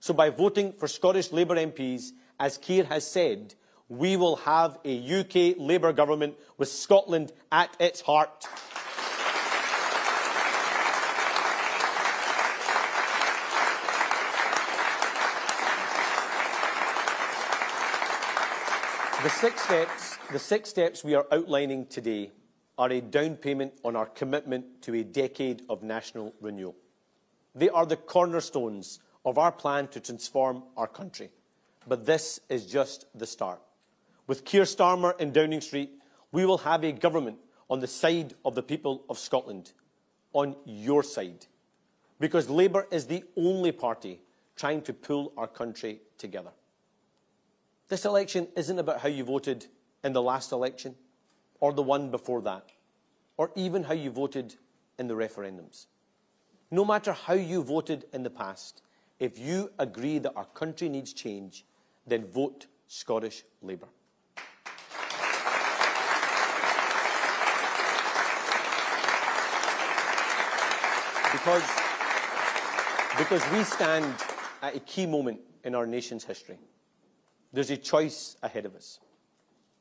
So by voting for Scottish Labour MPs, as Keir has said, we will have a UK Labour government with Scotland at its heart. The six steps we are outlining today are a down payment on our commitment to a decade of national renewal. They are the cornerstones of our plan to transform our country. But this is just the start. With Keir Starmer in Downing Street, we will have a government on the side of the people of Scotland, on your side, because Labour is the only party trying to pull our country together. This election isn't about how you voted in the last election, or the one before that, or even how you voted in the referendums. No matter how you voted in the past, if you agree that our country needs change, then vote Scottish Labour. Because we stand at a key moment in our nation's history. There's a choice ahead of us.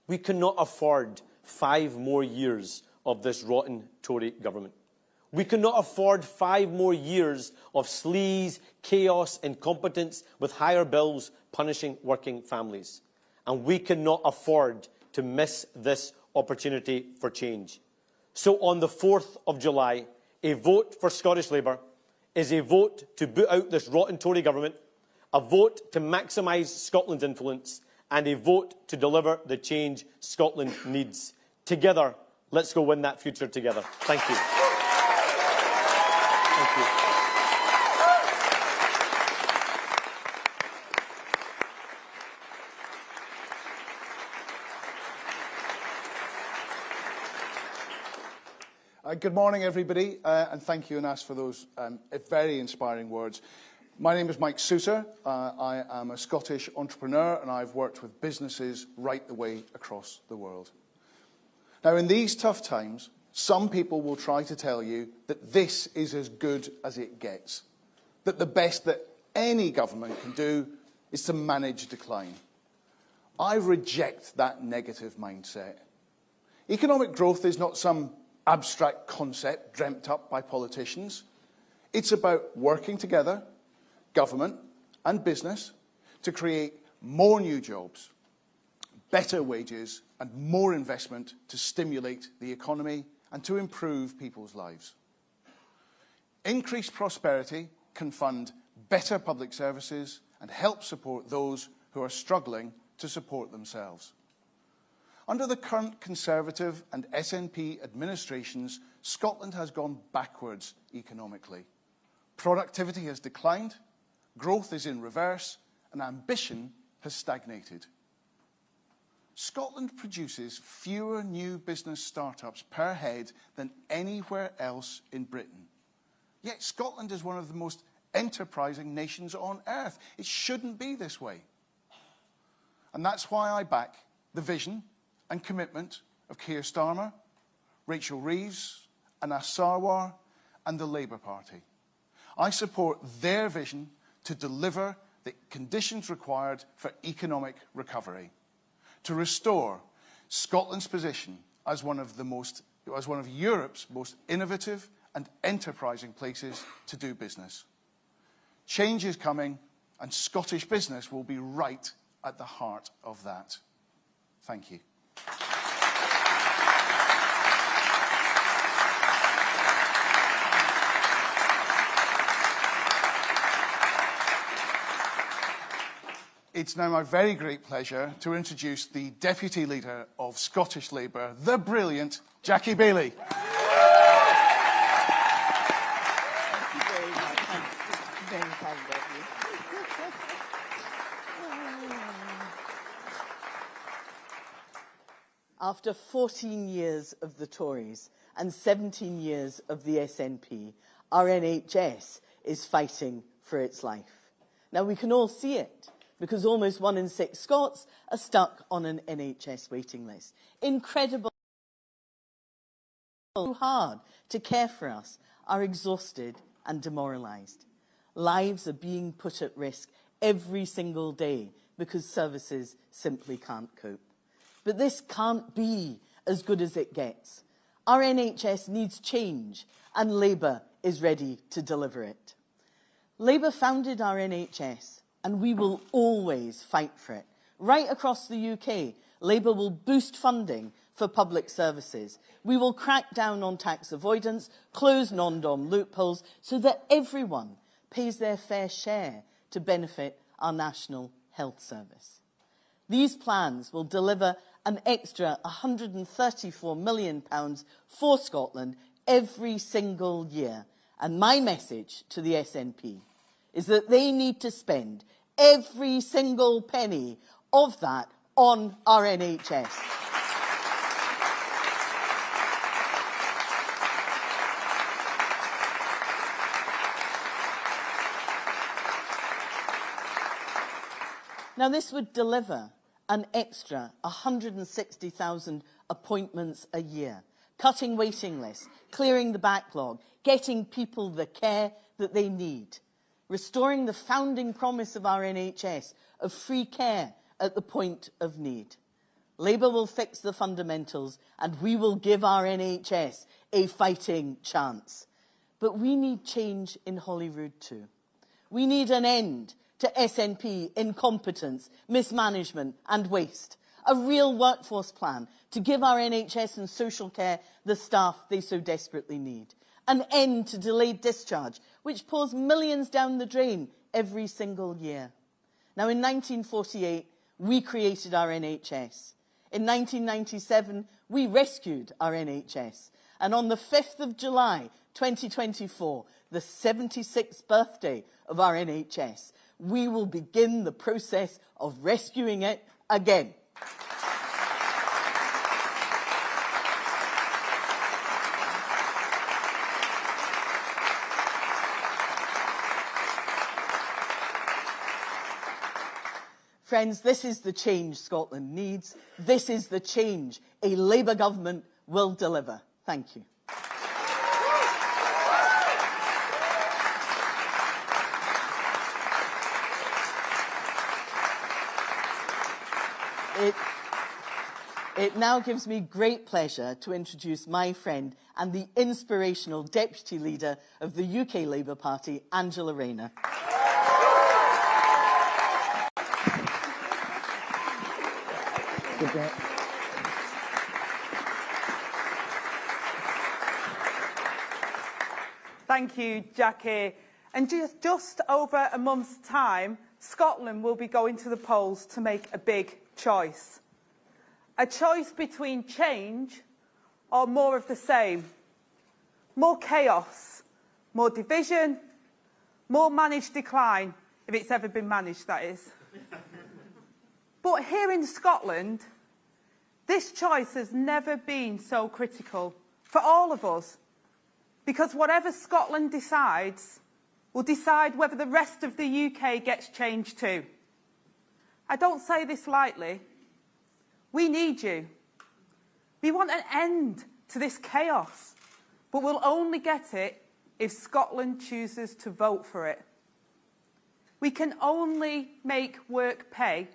We cannot afford 5 more years of this rotten Tory government. We cannot afford 5 more years of sleaze, chaos, incompetence with higher bills punishing working families. And we cannot afford to miss this opportunity for change. So on the 4th of July, a vote for Scottish Labour is a vote to boot out this rotten Tory government, a vote to maximise Scotland's influence, and a vote to deliver the change Scotland needs. Together, let's go win that future together. Thank you. Thank you. Good morning, everybody, and thank you, Anas, for those very inspiring words. My name is Mike Souter. I am a Scottish entrepreneur, and I've worked with businesses right the way across the world. Now, in these tough times, some people will try to tell you that this is as good as it gets, that the best that any government can do is to manage decline. I reject that negative mindset. Economic growth is not some abstract concept dreamt up by politicians. It's about working together, government and business, to create more new jobs, better wages and more investment to stimulate the economy and to improve people's lives. Increased prosperity can fund better public services and help support those who are struggling to support themselves. Under the current Conservative and SNP administrations, Scotland has gone backwards economically. Productivity has declined, growth is in reverse, and ambition has stagnated. Scotland produces fewer new business startups per head than anywhere else in Britain. Yet Scotland is one of the most enterprising nations on earth. It shouldn't be this way. And that's why I back the vision and commitment of Keir Starmer, Rachel Reeves, Anas Sarwar, and the Labour Party. I support their vision to deliver the conditions required for economic recovery, to restore Scotland's position as one of Europe's most innovative and enterprising places to do business. Change is coming, and Scottish business will be right at the heart of that. Thank you. It's now my very great pleasure to introduce the Deputy Leader of Scottish Labour, the brilliant Jackie Baillie. Thank you very much. Very kind of you. After 14 years of the Tories and 17 years of the SNP, our NHS is fighting for its life. Now, we can all see it, because almost 1 in 6 Scots are stuck on an NHS waiting list. Incredible. Too hard to care for us, are exhausted and demoralised. Lives are being put at risk every single day because services simply can't cope. But this can't be as good as it gets. Our NHS needs change, and Labour is ready to deliver it. Labour founded our NHS, and we will always fight for it. Right across the UK, Labour will boost funding for public services. We will crack down on tax avoidance, close non-dom loopholes, so that everyone pays their fair share to benefit our National Health Service. These plans will deliver an extra £134 million for Scotland every single year. And my message to the SNP is that they need to spend every single penny of that on our NHS. Now, this would deliver an extra 160,000 appointments a year, cutting waiting lists, clearing the backlog, getting people the care that they need, restoring the founding promise of our NHS of free care at the point of need. Labour will fix the fundamentals, and we will give our NHS a fighting chance. But we need change in Holyrood too. We need an end to SNP incompetence, mismanagement and waste. A real workforce plan to give our NHS and social care the staff they so desperately need. An end to delayed discharge, which pours millions down the drain every single year. Now, in 1948, we created our NHS. In 1997, we rescued our NHS. And on the 5th of July, 2024, the 76th birthday of our NHS, we will begin the process of rescuing it again. Friends, this is the change Scotland needs. This is the change a Labour government will deliver. Thank you. It now gives me great pleasure to introduce my friend and the inspirational Deputy Leader of the UK Labour Party, Angela Rayner. Thank you, Jackie. And just over a month's time, Scotland will be going to the polls to make a big choice. A choice between change or more of the same. More chaos, more division, more managed decline, if it's ever been managed, that is. But here in Scotland, this choice has never been so critical for all of us, because whatever Scotland decides will decide whether the rest of the UK gets changed too. I don't say this lightly. We need you. We want an end to this chaos, but we'll only get it if Scotland chooses to vote for it. We can only make work pay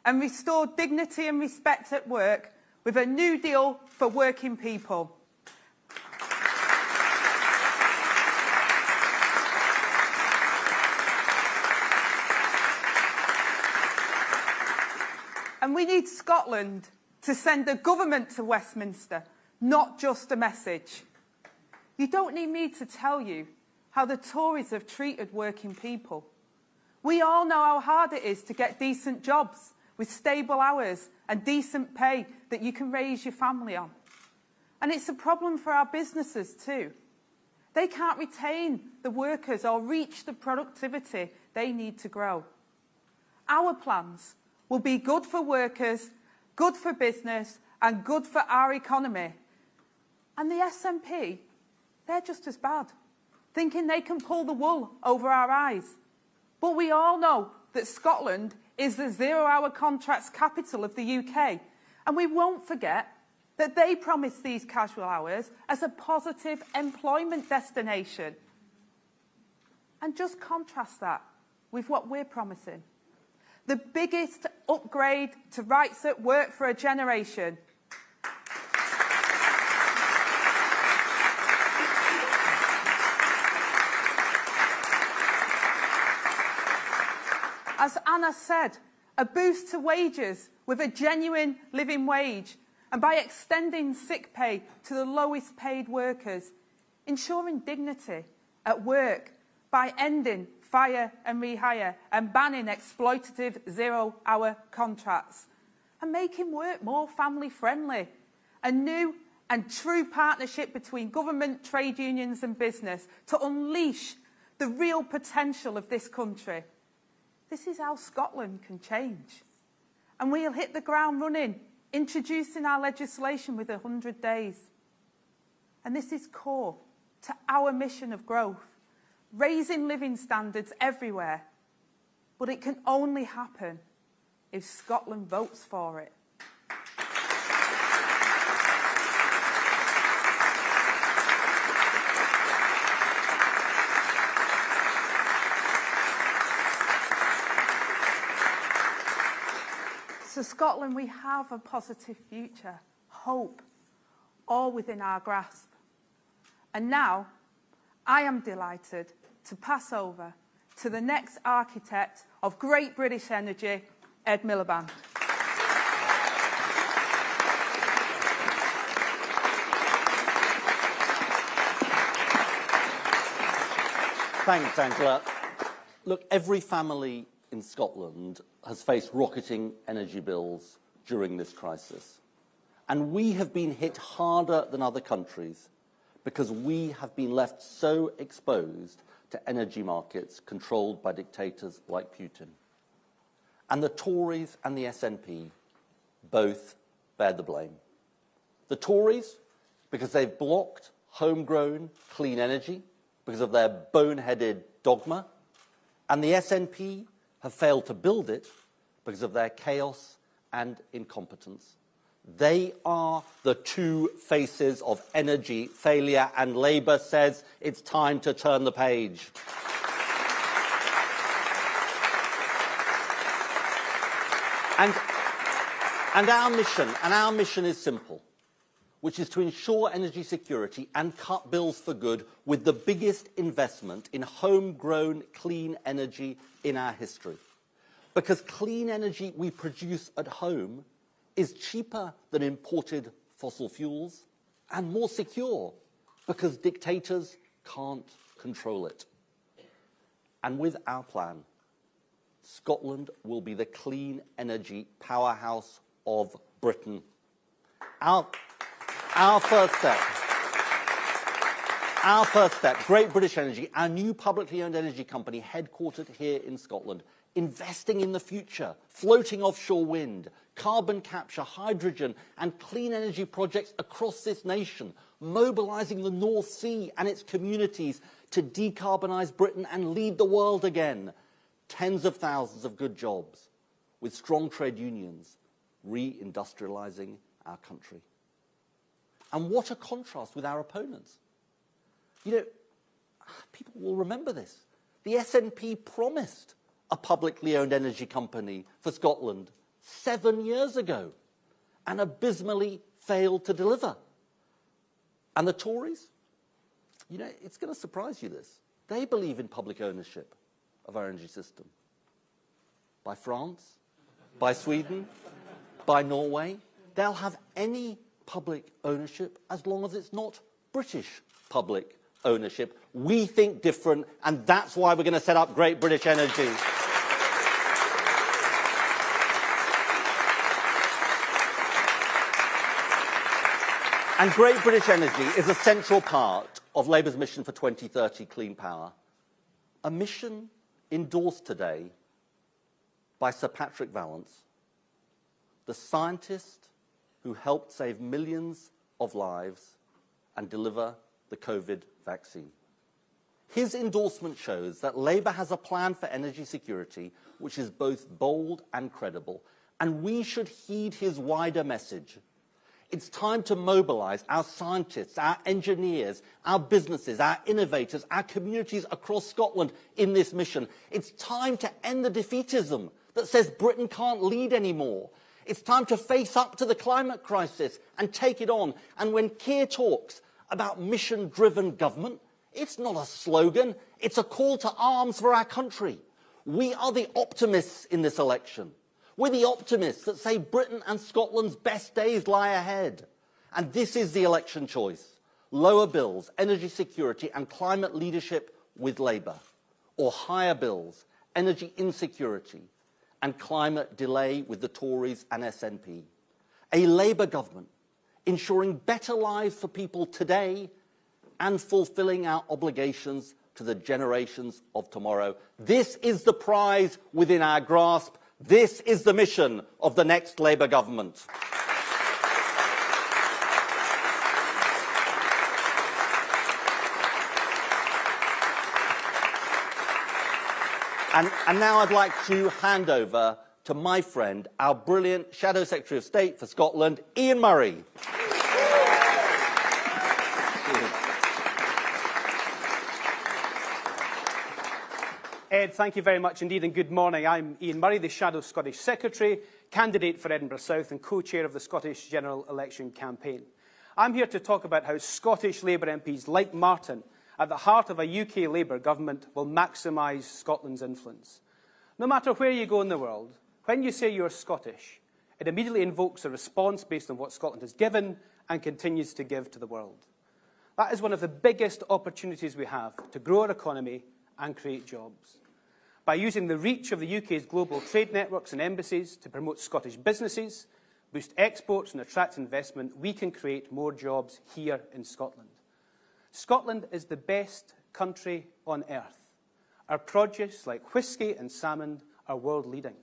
and restore dignity and respect at work with a new deal for working people. And we need Scotland to send a government to Westminster, not just a message. You don't need me to tell you how the Tories have treated working people. We all know how hard it is to get decent jobs with stable hours and decent pay that you can raise your family on. And it's a problem for our businesses too. They can't retain the workers or reach the productivity they need to grow. Our plans will be good for workers, good for business, and good for our economy. And the SNP, they're just as bad, thinking they can pull the wool over our eyes. But we all know that Scotland is the zero-hour contracts capital of the UK, and we won't forget that they promised these casual hours as a positive employment destination. And just contrast that with what we're promising. the biggest upgrade to rights at work for a generation. As Anna said, a boost to wages with a genuine living wage, and by extending sick pay to the lowest paid workers, ensuring dignity at work by ending fire and rehire and banning exploitative zero-hour contracts, and making work more family-friendly. A new and true partnership between government, trade unions and business to unleash the real potential of this country. This is how Scotland can change. And we'll hit the ground running, introducing our legislation with 100 days. And this is core to our mission of growth, raising living standards everywhere. But it can only happen if Scotland votes for it. So Scotland, we have a positive future, hope, all within our grasp. And now, I am delighted to pass over to the next architect of Great British Energy, Ed Miliband. Thanks, Angela. Look, every family in Scotland has faced rocketing energy bills during this crisis. And we have been hit harder than other countries because we have been left so exposed to energy markets controlled by dictators like Putin. And the Tories and the SNP both bear the blame. The Tories, because they've blocked homegrown clean energy because of their boneheaded dogma, and the SNP have failed to build it because of their chaos and incompetence. They are the two faces of energy failure, and Labour says it's time to turn the page. And our mission is simple, which is to ensure energy security and cut bills for good with the biggest investment in homegrown clean energy in our history. Because clean energy we produce at home is cheaper than imported fossil fuels and more secure because dictators can't control it. And with our plan, Scotland will be the clean energy powerhouse of Britain. Our first step, Great British Energy, our new publicly owned energy company headquartered here in Scotland, investing in the future, floating offshore wind, carbon capture, hydrogen and clean energy projects across this nation, mobilising the North Sea and its communities to decarbonise Britain and lead the world again. Tens of thousands of good jobs, with strong trade unions, re-industrialising our country. And what a contrast with our opponents. You know, people will remember this. The SNP promised a publicly owned energy company for Scotland 7 years ago and abysmally failed to deliver. And the Tories, you know, it's going to surprise you this. They believe in public ownership of our energy system. By France, by Sweden, by Norway. They'll have any public ownership as long as it's not British public ownership. We think different, and that's why we're going to set up Great British Energy. And Great British Energy is a central part of Labour's mission for 2030 clean power, a mission endorsed today by Sir Patrick Vallance, the scientist who helped save millions of lives and deliver the COVID vaccine. His endorsement shows that Labour has a plan for energy security which is both bold and credible, and we should heed his wider message. It's time to mobilise our scientists, our engineers, our businesses, our innovators, our communities across Scotland in this mission. It's time to end the defeatism that says Britain can't lead anymore. It's time to face up to the climate crisis and take it on. And when Keir talks about mission-driven government, it's not a slogan, it's a call to arms for our country. We are the optimists in this election. We're the optimists that say Britain and Scotland's best days lie ahead. And this is the election choice. Lower bills, energy security and climate leadership with Labour. Or higher bills, energy insecurity and climate delay with the Tories and SNP. A Labour government ensuring better lives for people today and fulfilling our obligations to the generations of tomorrow. This is the prize within our grasp. This is the mission of the next Labour government. And now I'd like to hand over to my friend, our brilliant Shadow Secretary of State for Scotland, Ian Murray. Ed, thank you very much indeed, and good morning. I'm Ian Murray, the Shadow Scottish Secretary, candidate for Edinburgh South and co-chair of the Scottish General Election Campaign. I'm here to talk about how Scottish Labour MPs like Martin, at the heart of a UK Labour government, will maximise Scotland's influence. No matter where you go in the world, when you say you're Scottish, it immediately invokes a response based on what Scotland has given and continues to give to the world. That is one of the biggest opportunities we have to grow our economy and create jobs. By using the reach of the UK's global trade networks and embassies to promote Scottish businesses, boost exports and attract investment, we can create more jobs here in Scotland. Scotland is the best country on earth. Our produce, like whisky and salmon, are world-leading.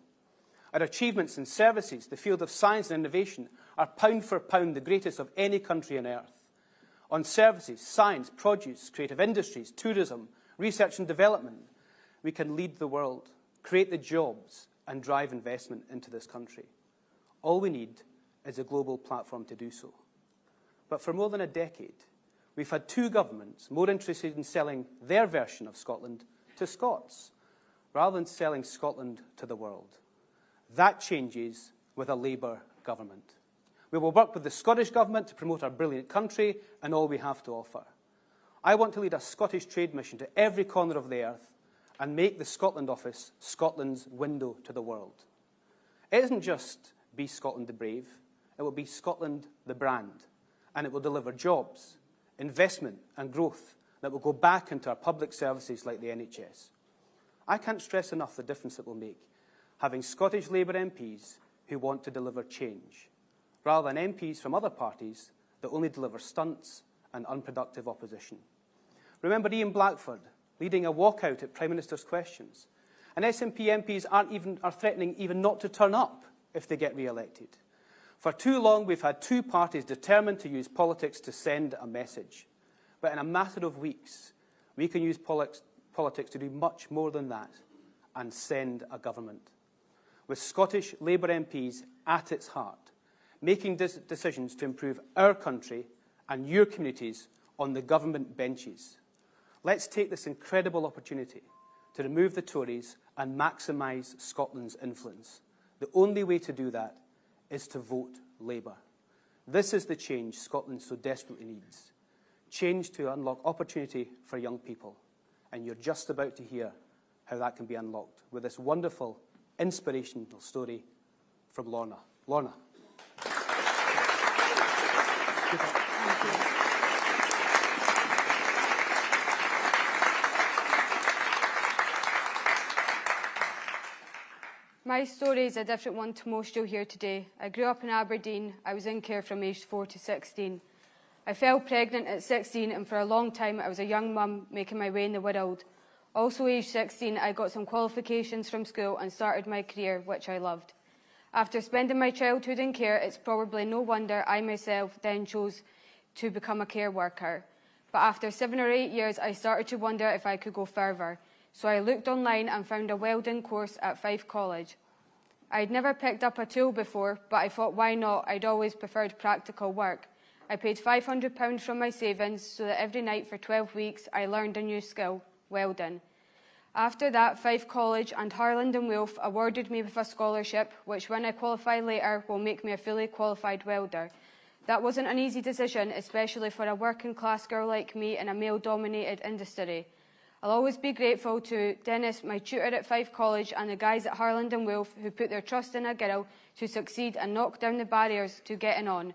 Our achievements in services, the field of science and innovation, are pound for pound the greatest of any country on earth. On services, science, produce, creative industries, tourism, research and development, we can lead the world, create the jobs and drive investment into this country. All we need is a global platform to do so. But for more than a decade, we've had two governments more interested in selling their version of Scotland to Scots, rather than selling Scotland to the world. That changes with a Labour government. We will work with the Scottish Government to promote our brilliant country and all we have to offer. I want to lead a Scottish trade mission to every corner of the earth and make the Scotland office Scotland's window to the world. It isn't just Be Scotland the Brave, it will be Scotland the brand, and it will deliver jobs, investment and growth that will go back into our public services like the NHS. I can't stress enough the difference it will make, having Scottish Labour MPs who want to deliver change, rather than MPs from other parties that only deliver stunts and unproductive opposition. Remember Ian Blackford leading a walkout at Prime Minister's questions, and SNP MPs are threatening even not to turn up if they get re-elected. For too long, we've had two parties determined to use politics to send a message. But in a matter of weeks, we can use politics to do much more than that and send a government. With Scottish Labour MPs at its heart, making decisions to improve our country and your communities on the government benches. Let's take this incredible opportunity to remove the Tories and maximise Scotland's influence. The only way to do that is to vote Labour. This is the change Scotland so desperately needs. Change to unlock opportunity for young people. And you're just about to hear how that can be unlocked with this wonderful, inspirational story from Lorna. Lorna. My story is a different one to most you'll hear today. I grew up in Aberdeen. I was in care from aged 4 to 16. I fell pregnant at 16 and for a long time I was a young mum making my way in the world. Also aged 16, I got some qualifications from school and started my career, which I loved. After spending my childhood in care, it's probably no wonder I myself then chose to become a care worker. But after 7 or 8 years, I started to wonder if I could go further. So I looked online and found a welding course at Fife College. I'd never picked up a tool before, but I thought, why not? I'd always preferred practical work. I paid £500 from my savings so that every night for 12 weeks I learned a new skill, welding. After that, Fife College and Harland and Wolff awarded me with a scholarship, which when I qualify later will make me a fully qualified welder. That wasn't an easy decision, especially for a working class girl like me in a male-dominated industry. I'll always be grateful to Dennis, my tutor at Fife College, and the guys at Harland and Wolff who put their trust in a girl to succeed and knock down the barriers to getting on.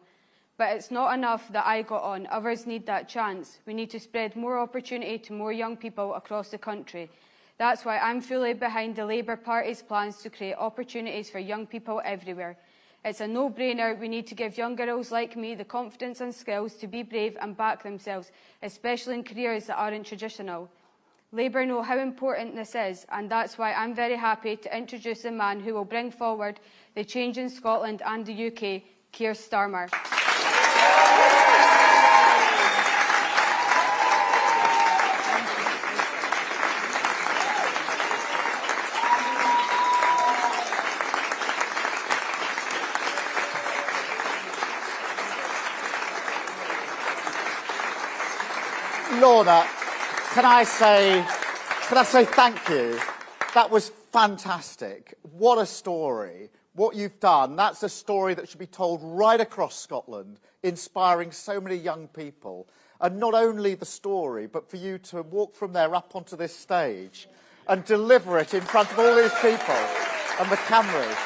But it's not enough that I got on. Others need that chance. We need to spread more opportunity to more young people across the country. That's why I'm fully behind the Labour Party's plans to create opportunities for young people everywhere. It's a no-brainer. We need to give young girls like me the confidence and skills to be brave and back themselves, especially in careers that aren't traditional. Labour know how important this is, and that's why I'm very happy to introduce the man who will bring forward the change in Scotland and the UK, Keir Starmer. Lorna, can I say thank you? That was fantastic. What a story. What you've done, that's a story that should be told right across Scotland, inspiring so many young people. And not only the story, but for you to walk from there up onto this stage and deliver it in front of all these people and the cameras.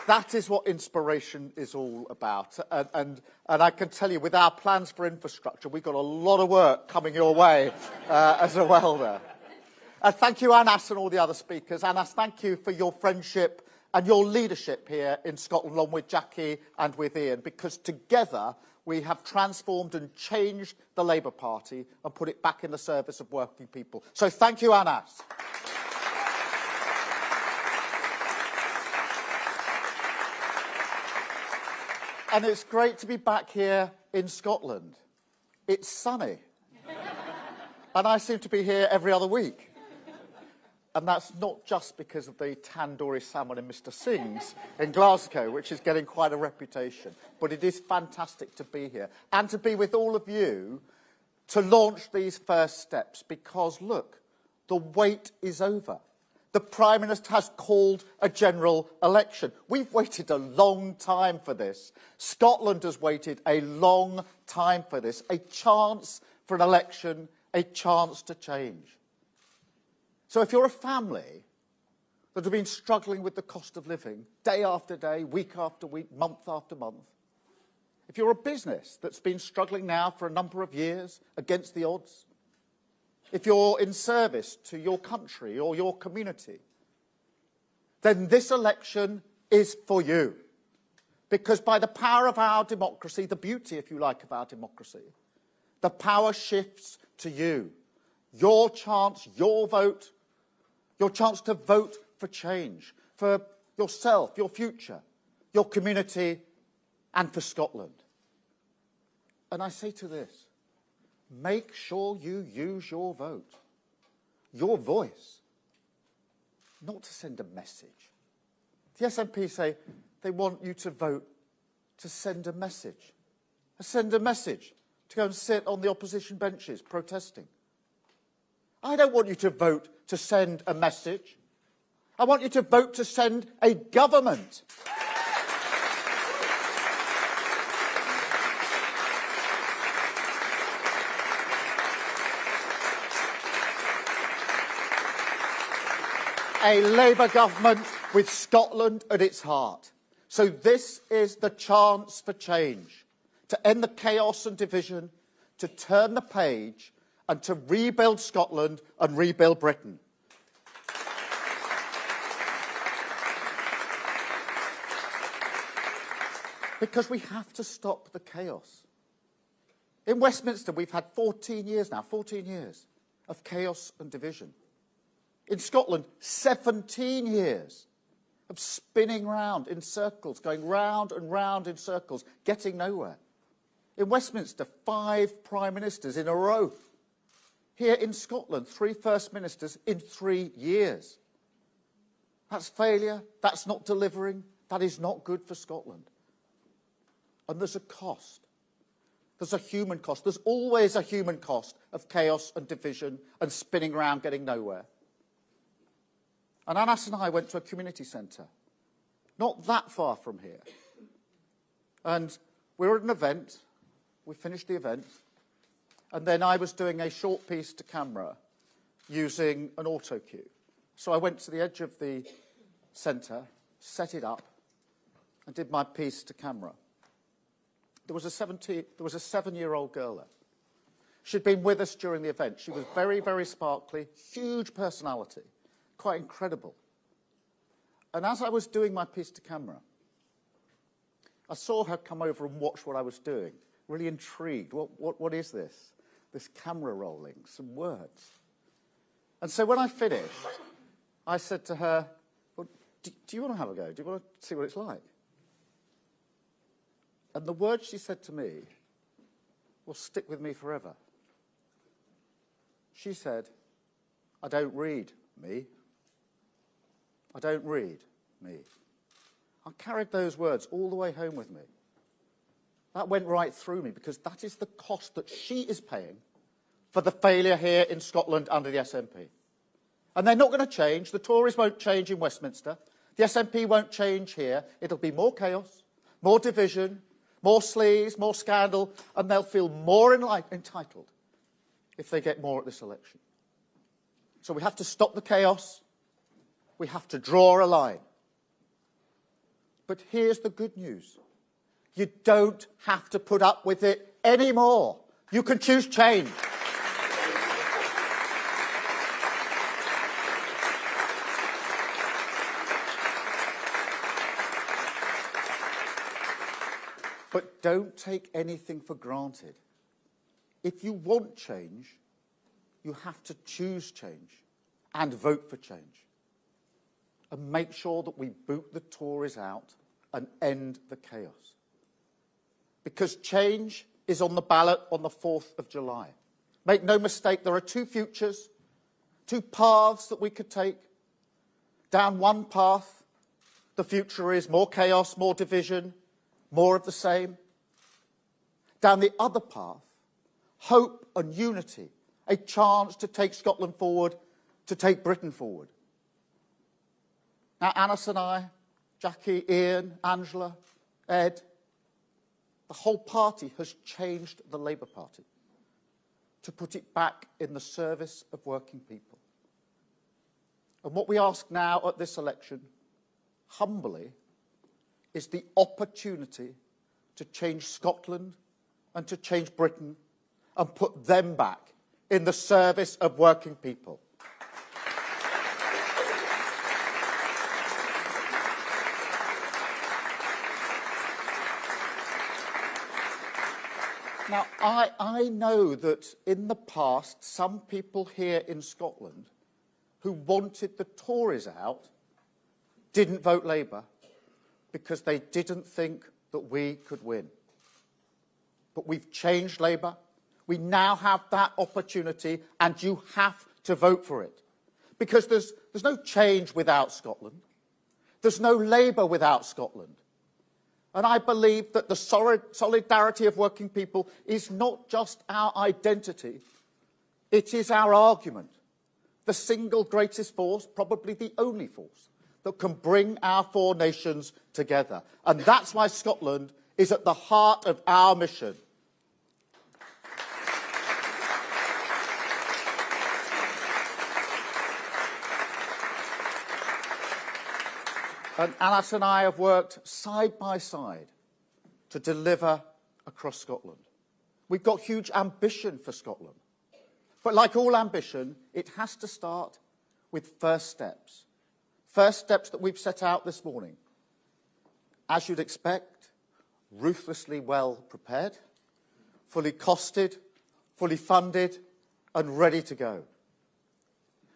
That is what inspiration is all about. And I can tell you, with our plans for infrastructure, we've got a lot of work coming your way as a welder. Thank you, Anas, and all the other speakers. Anas, thank you for your friendship and your leadership here in Scotland, along with Jackie and with Ian, because together we have transformed and changed the Labour Party and put it back in the service of working people. So thank you, Anas. And it's great to be back here in Scotland. It's sunny. And I seem to be here every other week. And that's not just because of the tandoori salmon in Mr. Singh's in Glasgow, which is getting quite a reputation. But it is fantastic to be here and to be with all of you to launch these first steps because, look, the wait is over. The Prime Minister has called a general election. We've waited a long time for this. Scotland has waited a long time for this. A chance for an election, a chance to change. So if you're a family that have been struggling with the cost of living day after day, week after week, month after month, if you're a business that's been struggling now for a number of years against the odds, if you're in service to your country or your community, then this election is for you. Because by the power of our democracy, the beauty, if you like, of our democracy, the power shifts to you. Your chance, your vote, your chance to vote for change, for yourself, your future, your community, and for Scotland. And I say to this, make sure you use your vote, your voice, not to send a message. The SNP say they want you to vote to send a message. Send a message to go and sit on the opposition benches protesting. I don't want you to vote to send a message. I want you to vote to send a government. A Labour government with Scotland at its heart. So this is the chance for change, to end the chaos and division, to turn the page and to rebuild Scotland and rebuild Britain. Because we have to stop the chaos. In Westminster, we've had 14 years now, 14 years of chaos and division. In Scotland, 17 years of spinning round in circles, going round and round in circles, getting nowhere. In Westminster, 5 Prime Ministers in a row. Here in Scotland, 3 First Ministers in 3 years. That's failure, that's not delivering, that is not good for Scotland. And there's a cost. There's a human cost. There's always a human cost of chaos and division and spinning around getting nowhere. And Anas and I went to a community centre, not that far from here. And we were at an event. We finished the event. And then I was doing a short piece to camera using an auto cue. So I went to the edge of the centre, set it up, and did my piece to camera. There was a 7-year-old girl there. She'd been with us during the event. She was very, very sparkly, huge personality, quite incredible. And as I was doing my piece to camera, I saw her come over and watch what I was doing, really intrigued. What is this? This camera rolling, some words. And so when I finished, I said to her, well, do you want to have a go? Do you want to see what it's like? And the words she said to me will stick with me forever. She said, I don't read me. I don't read me. I carried those words all the way home with me. That went right through me because that is the cost that she is paying for the failure here in Scotland under the SNP. And they're not going to change. The Tories won't change in Westminster. The SNP won't change here. It'll be more chaos, more division, more sleaze, more scandal, and they'll feel more entitled if they get more at this election. So we have to stop the chaos. We have to draw a line. But here's the good news. You don't have to put up with it anymore. You can choose change. But don't take anything for granted. If you want change, you have to choose change and vote for change. And make sure that we boot the Tories out and end the chaos. Because change is on the ballot on the 4th of July. Make no mistake, there are two futures, two paths that we could take. Down one path, the future is more chaos, more division, more of the same. Down the other path, hope and unity, a chance to take Scotland forward, to take Britain forward. Now, Anas and I, Jackie, Ian, Angela, Ed, the whole party has changed the Labour Party to put it back in the service of working people. And what we ask now at this election, humbly, is the opportunity to change Scotland and to change Britain and put them back in the service of working people. Now, I know that in the past, some people here in Scotland who wanted the Tories out didn't vote Labour because they didn't think that we could win. But we've changed Labour. We now have that opportunity, and you have to vote for it. Because there's no change without Scotland. There's no Labour without Scotland. And I believe that the solidarity of working people is not just our identity, it is our argument. The single greatest force, probably the only force, that can bring our four nations together. And that's why Scotland is at the heart of our mission. And Anas and I have worked side by side to deliver across Scotland. We've got huge ambition for Scotland. But like all ambition, it has to start with first steps. First steps that we've set out this morning. As you'd expect, ruthlessly well prepared, fully costed, fully funded, and ready to go.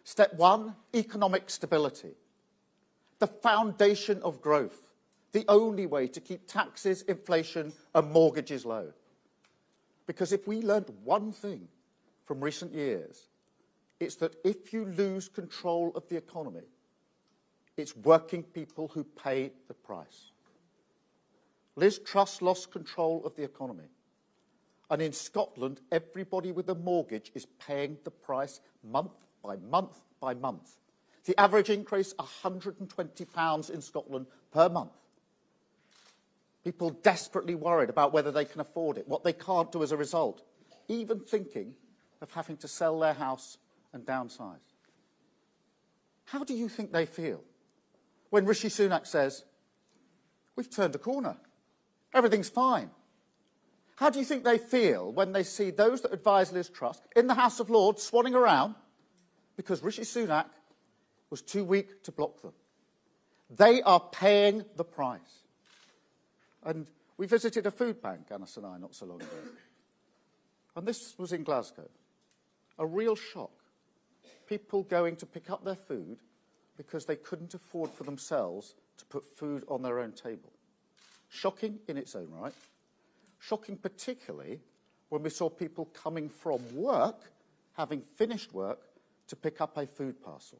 Step one, economic stability. The foundation of growth, the only way to keep taxes, inflation and mortgages low. Because if we learnt one thing from recent years, it's that if you lose control of the economy, it's working people who pay the price. Liz Truss lost control of the economy. And in Scotland, everybody with a mortgage is paying the price month by month by month. The average increase, £120 in Scotland per month. People desperately worried about whether they can afford it, what they can't do as a result, even thinking of having to sell their house and downsize. How do you think they feel when Rishi Sunak says, we've turned a corner, everything's fine? How do you think they feel when they see those that advise Liz Truss in the House of Lords swanning around because Rishi Sunak was too weak to block them? They are paying the price. And we visited a food bank, Annis and I, not so long ago. And this was in Glasgow. A real shock. People going to pick up their food because they couldn't afford for themselves to put food on their own table. Shocking in its own right. Shocking particularly when we saw people coming from work, having finished work, to pick up a food parcel.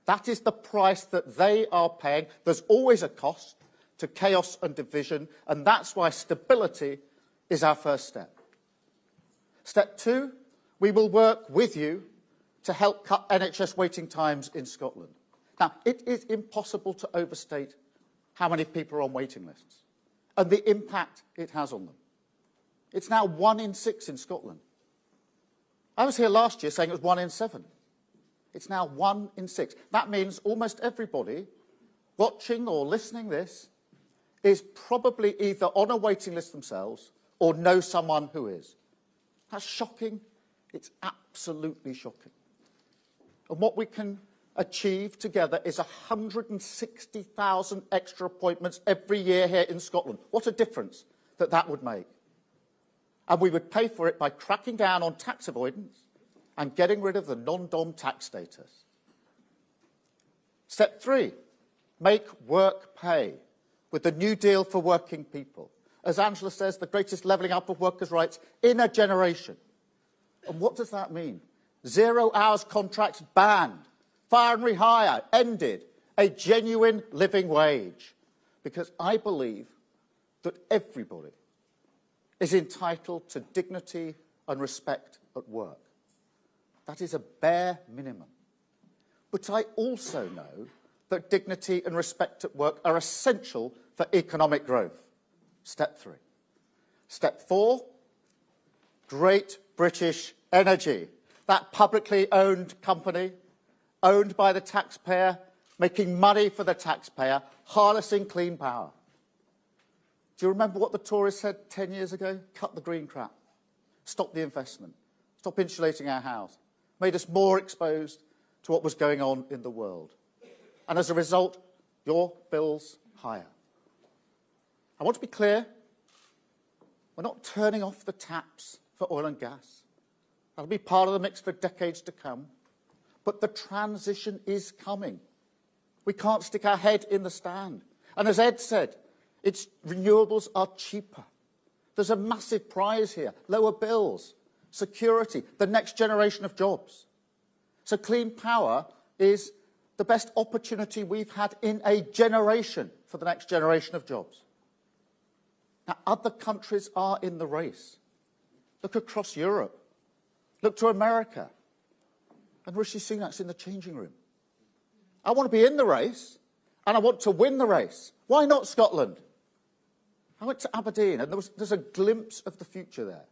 That is the price that they are paying. There's always a cost to chaos and division, and that's why stability is our first step. Step 2, we will work with you to help cut NHS waiting times in Scotland. Now, it is impossible to overstate how many people are on waiting lists and the impact it has on them. It's now 1 in 6 in Scotland. I was here last year saying it was 1 in 7. It's now 1 in 6. That means almost everybody watching or listening this is probably either on a waiting list themselves or know someone who is. That's shocking. It's absolutely shocking. And what we can achieve together is 160,000 extra appointments every year here in Scotland. What a difference that would make. And we would pay for it by cracking down on tax avoidance and getting rid of the non-dom tax status. Step 3, make work pay with the New Deal for working people. As Angela says, the greatest levelling up of workers' rights in a generation. And what does that mean? 0 hours contracts banned, fire and rehire ended, a genuine living wage. Because I believe that everybody is entitled to dignity and respect at work. That is a bare minimum. But I also know that dignity and respect at work are essential for economic growth. Step 3. Step 4, Great British Energy, that publicly owned company, owned by the taxpayer, making money for the taxpayer, harnessing clean power. Do you remember what the Tories said 10 years ago? Cut the green crap, stop the investment, stop insulating our house, made us more exposed to what was going on in the world. And as a result, your bills higher. I want to be clear, we're not turning off the taps for oil and gas. That'll be part of the mix for decades to come. But the transition is coming. We can't stick our head in the sand. And as Ed said, renewables are cheaper. There's a massive prize here. Lower bills, security, the next generation of jobs. So clean power is the best opportunity we've had in a generation for the next generation of jobs. Now, other countries are in the race. Look across Europe. Look to America. And Rishi Sunak's in the changing room. I want to be in the race, and I want to win the race. Why not Scotland? I went to Aberdeen, and there's a glimpse of the future there.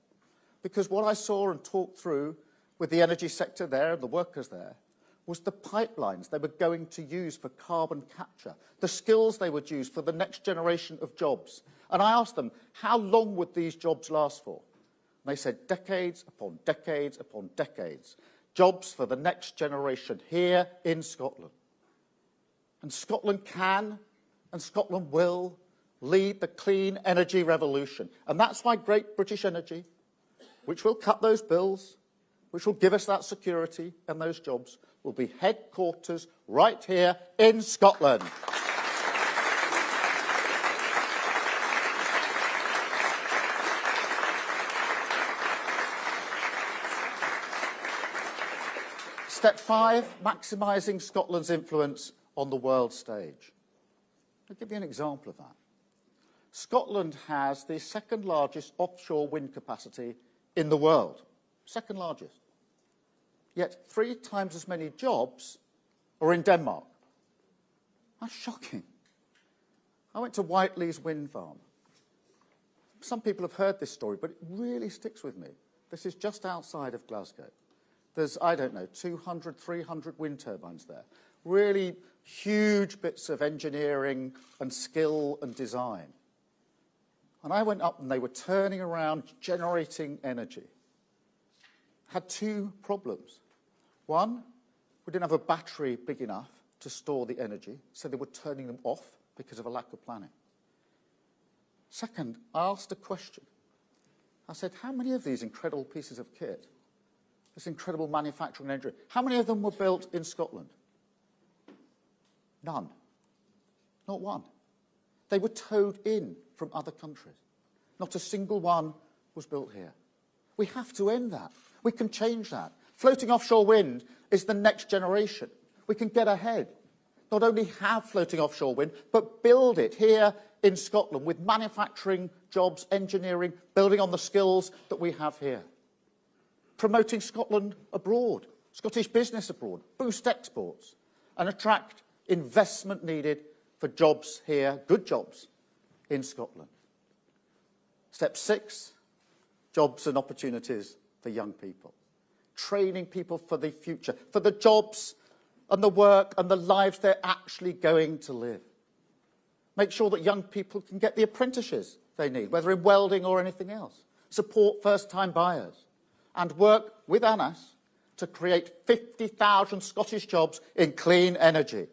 Because what I saw and talked through with the energy sector there and the workers there was the pipelines they were going to use for carbon capture, the skills they would use for the next generation of jobs. And I asked them, how long would these jobs last for? And they said decades upon decades upon decades. Jobs for the next generation here in Scotland. And Scotland can and Scotland will lead the clean energy revolution. And that's why Great British Energy, which will cut those bills, which will give us that security and those jobs, will be headquarters right here in Scotland. Step 5, maximising Scotland's influence on the world stage. I'll give you an example of that. Scotland has the second largest offshore wind capacity in the world. Second largest. Yet 3 times as many jobs are in Denmark. That's shocking. I went to Whiteley's wind farm. Some people have heard this story, but it really sticks with me. This is just outside of Glasgow. There's, I don't know, 200, 300 wind turbines there. Really huge bits of engineering and skill and design. And I went up and they were turning around, generating energy. Had 2 problems. One, we didn't have a battery big enough to store the energy, so they were turning them off because of a lack of planning. Second, I asked a question. I said, how many of these incredible pieces of kit, this incredible manufacturing engineering, how many of them were built in Scotland? None. Not one. They were towed in from other countries. Not a single one was built here. We have to end that. We can change that. Floating offshore wind is the next generation. We can get ahead. Not only have floating offshore wind, but build it here in Scotland with manufacturing, jobs, engineering, building on the skills that we have here. Promoting Scotland abroad, Scottish business abroad, boost exports, and attract investment needed for jobs here, good jobs, in Scotland. Step 6, jobs and opportunities for young people. Training people for the future, for the jobs and the work and the lives they're actually going to live. Make sure that young people can get the apprenticeships they need, whether in welding or anything else. Support first-time buyers. And work with ANAS to create 50,000 Scottish jobs in clean energy.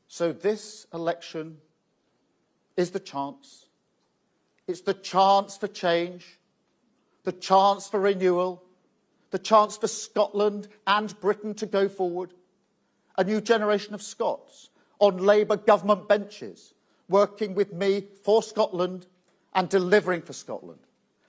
So this election is the chance. It's the chance for change, the chance for renewal, the chance for Scotland and Britain to go forward. A new generation of Scots on Labour government benches, working with me for Scotland and delivering for Scotland.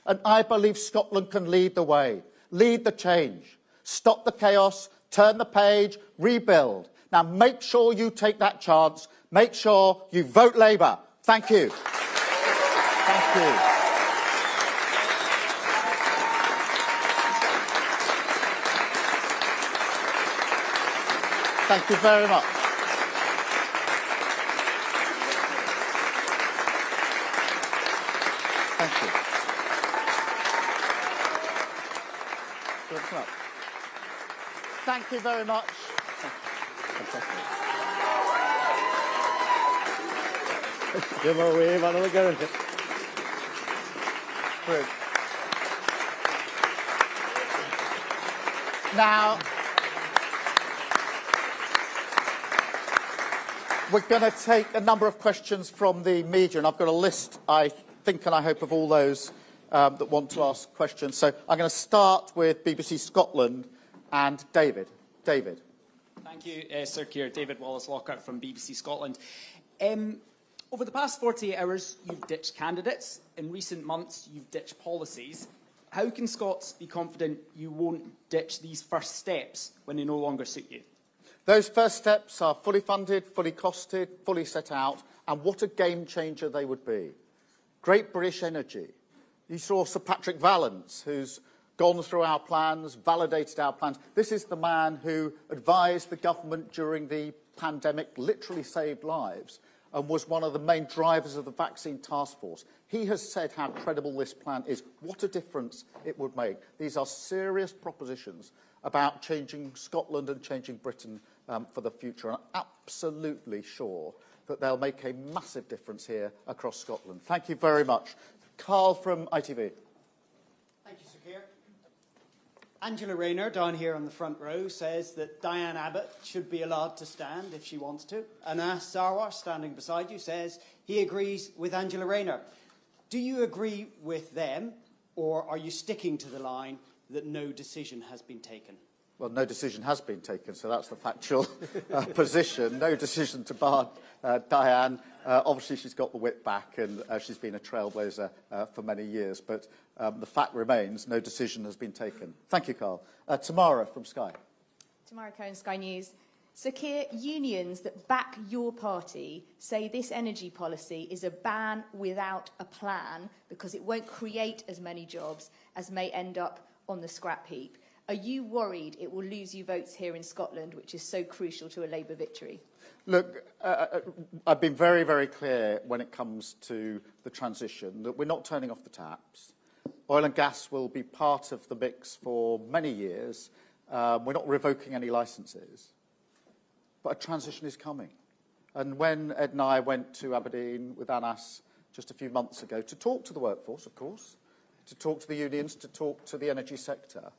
And I believe Scotland can lead the way, lead the change, stop the chaos, turn the page, rebuild. Now make sure you take that chance. Make sure you vote Labour. Thank you. Thank you. Thank you very much. Thank you. Thank you very much. Give her a wave, I look at it. Good. Now, we're going to take a number of questions from the media, and I've got a list, I think and I hope, of all those that want to ask questions. So I'm going to start with BBC Scotland and David. David. Thank you, Sir Keir. David Wallace-Lockhart from BBC Scotland. Over the past 48 hours, you've ditched candidates. In recent months, you've ditched policies. How can Scots be confident you won't ditch these first steps when they no longer suit you? Those first steps are fully funded, fully costed, fully set out, and what a game changer they would be. Great British Energy. You saw Sir Patrick Vallance, who's gone through our plans, validated our plans. This is the man who advised the government during the pandemic, literally saved lives, and was one of the main drivers of the vaccine task force. He has said how credible this plan is, what a difference it would make. These are serious propositions about changing Scotland and changing Britain for the future. I'm absolutely sure that they'll make a massive difference here across Scotland. Thank you very much. Carl from ITV. Thank you, Sir Keir. Angela Rayner, down here on the front row, says that Diane Abbott should be allowed to stand if she wants to. Anas Sarwar, standing beside you, says he agrees with Angela Rayner. Do you agree with them, or are you sticking to the line that no decision has been taken? Well, no decision has been taken, so that's the factual position. No decision to bar Diane. Obviously, she's got the whip back, and she's been a trailblazer for many years. But the fact remains, no decision has been taken. Thank you, Carl. Tamara from Sky. Tamara Cohen, Sky News. So, Keir, unions that back your party say this energy policy is a ban without a plan because it won't create as many jobs as may end up on the scrap heap. Are you worried it will lose you votes here in Scotland, which is so crucial to a Labour victory? Look, I've been very, very clear when it comes to the transition that we're not turning off the taps. Oil and gas will be part of the mix for many years. We're not revoking any licences. But a transition is coming. And when Ed and I went to Aberdeen with Anas just a few months ago to talk to the workforce, of course, to talk to the unions, to talk to the energy sector,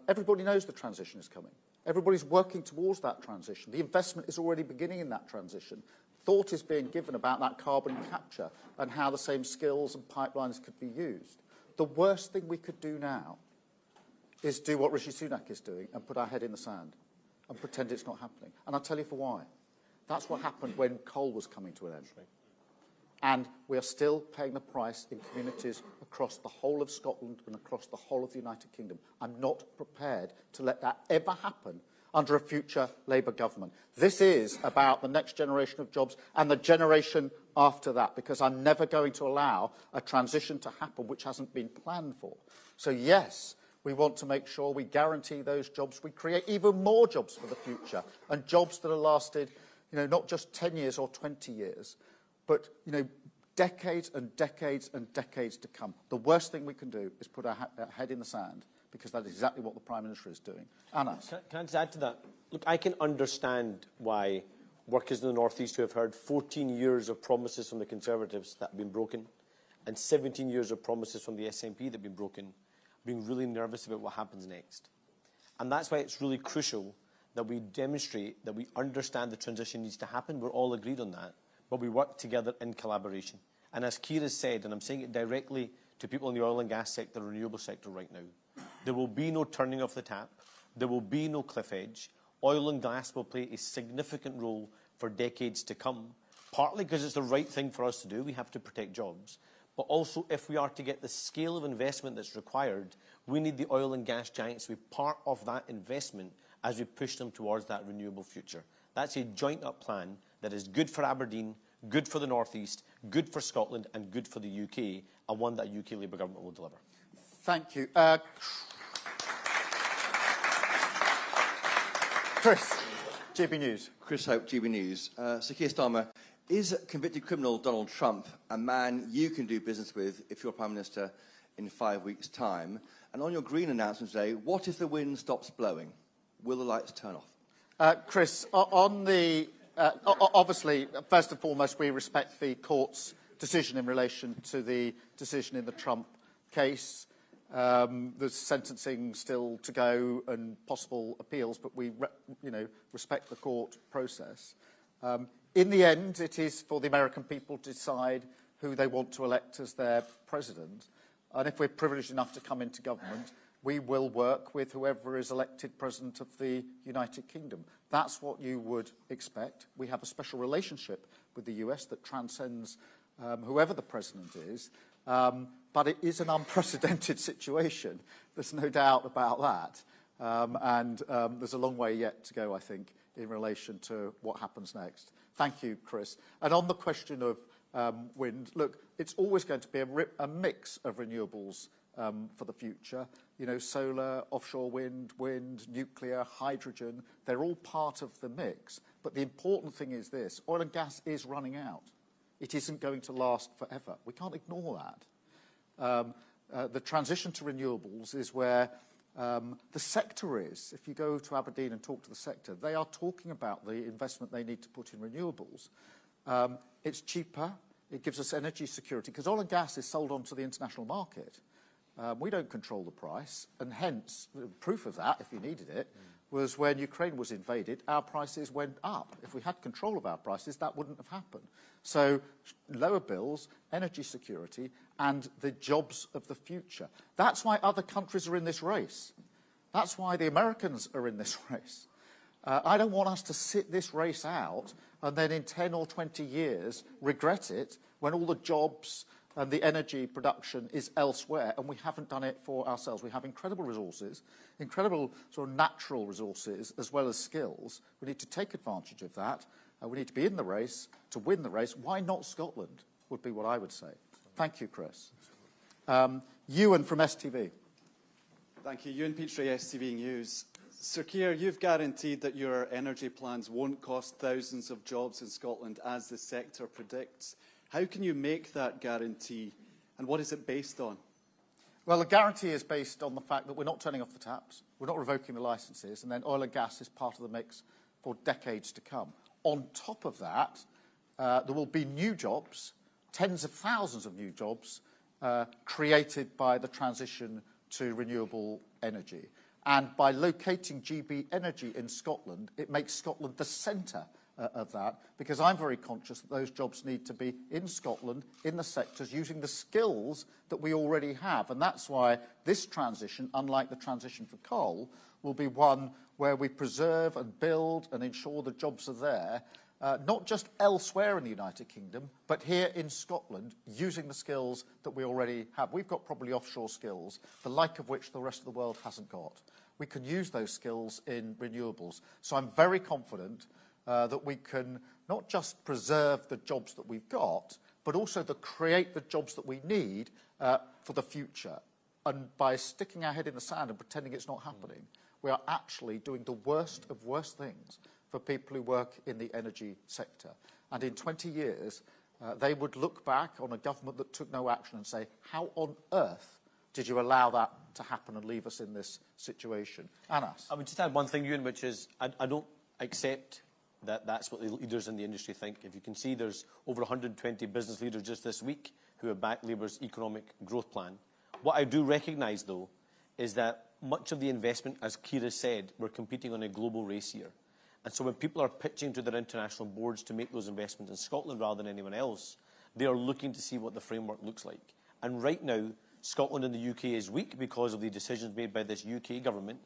everybody knows the transition is coming. Everybody's working towards that transition. The investment is already beginning in that transition. Thought is being given about that carbon capture and how the same skills and pipelines could be used. The worst thing we could do now is do what Rishi Sunak is doing and put our head in the sand and pretend it's not happening. And I'll tell you for why. That's what happened when coal was coming to an end. And we are still paying the price in communities across the whole of Scotland and across the whole of the United Kingdom. I'm not prepared to let that ever happen under a future Labour government. This is about the next generation of jobs and the generation after that, because I'm never going to allow a transition to happen which hasn't been planned for. So yes, we want to make sure we guarantee those jobs. We create even more jobs for the future, and jobs that are lasted, not just 10 years or 20 years, but, decades and decades and decades to come. The worst thing we can do is put our head in the sand, because that is exactly what the Prime Minister is doing. Anna. Can I just add to that? Look, I can understand why workers in the North East who have heard 14 years of promises from the Conservatives that have been broken and 17 years of promises from the SNP that have been broken, being really nervous about what happens next. And that's why it's really crucial that we demonstrate that we understand the transition needs to happen. We're all agreed on that, but we work together in collaboration. And as Keir has said, and I'm saying it directly to people in the oil and gas sector, the renewable sector right now, there will be no turning off the tap. There will be no cliff edge. Oil and gas will play a significant role for decades to come, partly because it's the right thing for us to do. We have to protect jobs. But also, if we are to get the scale of investment that's required, we need the oil and gas giants to be part of that investment as we push them towards that renewable future. That's a joint-up plan that is good for Aberdeen, good for the North East, good for Scotland and good for the UK, and one that UK Labour government will deliver. Thank you. Chris, GB News. Chris Hope, GB News. Sir Keir Starmer, is convicted criminal Donald Trump a man you can do business with if you're Prime Minister in 5 weeks' time? And on your Green announcement today, what if the wind stops blowing? Will the lights turn off? Chris, on the... obviously, first and foremost, we respect the court's decision in relation to the decision in the Trump case. There's sentencing still to go and possible appeals, but we respect the court process. In the end, it is for the American people to decide who they want to elect as their president. And if we're privileged enough to come into government, we will work with whoever is elected president of the United Kingdom. That's what you would expect. We have a special relationship with the US that transcends whoever the president is. But it is an unprecedented situation. There's no doubt about that. And there's a long way yet to go, I think, in relation to what happens next. Thank you, Chris. And on the question of wind, look, it's always going to be a mix of renewables for the future. Solar, offshore wind, nuclear, hydrogen, they're all part of the mix. But the important thing is this: oil and gas is running out. It isn't going to last forever. We can't ignore that. The transition to renewables is where the sector is. If you go to Aberdeen and talk to the sector, they are talking about the investment they need to put in renewables. It's cheaper. It gives us energy security, because oil and gas is sold onto the international market. We don't control the price, and hence, proof of that, if you needed it, was when Ukraine was invaded, our prices went up. If we had control of our prices, that wouldn't have happened. So lower bills, energy security, and the jobs of the future. That's why other countries are in this race. That's why the Americans are in this race. I don't want us to sit this race out and then in 10 or 20 years regret it when all the jobs and the energy production is elsewhere, and we haven't done it for ourselves. We have incredible resources, incredible sort of natural resources, as well as skills. We need to take advantage of that. We need to be in the race to win the race. Why not Scotland, would be what I would say. Thank you, Chris. Ewan from STV. Thank you. Ewan Petrie, STV News. Sir Keir, you've guaranteed that your energy plans won't cost thousands of jobs in Scotland, as the sector predicts. How can you make that guarantee, and what is it based on? Well, the guarantee is based on the fact that we're not turning off the taps, we're not revoking the licences, and then oil and gas is part of the mix for decades to come. On top of that, there will be new jobs, tens of thousands of new jobs, created by the transition to renewable energy. And by locating GB Energy in Scotland, it makes Scotland the centre of that, because I'm very conscious that those jobs need to be in Scotland, in the sectors, using the skills that we already have. And that's why this transition, unlike the transition for coal, will be one where we preserve and build and ensure the jobs are there, not just elsewhere in the United Kingdom, but here in Scotland, using the skills that we already have. We've got probably offshore skills, the like of which the rest of the world hasn't got. We can use those skills in renewables. So I'm very confident that we can not just preserve the jobs that we've got, but also to create the jobs that we need for the future. And by sticking our head in the sand and pretending it's not happening, we are actually doing the worst of worst things for people who work in the energy sector. And in 20 years, they would look back on a government that took no action and say, how on earth did you allow that to happen and leave us in this situation? Anas? I would just add one thing, Ewan, which is I don't accept that that's what the leaders in the industry think. If you can see, there's over 120 business leaders just this week who have backed Labour's economic growth plan. What I do recognise, though, is that much of the investment, as Keir has said, we're competing on a global race here. And so when people are pitching to their international boards to make those investments in Scotland rather than anyone else, they are looking to see what the framework looks like. And right now, Scotland and the UK is weak because of the decisions made by this UK government,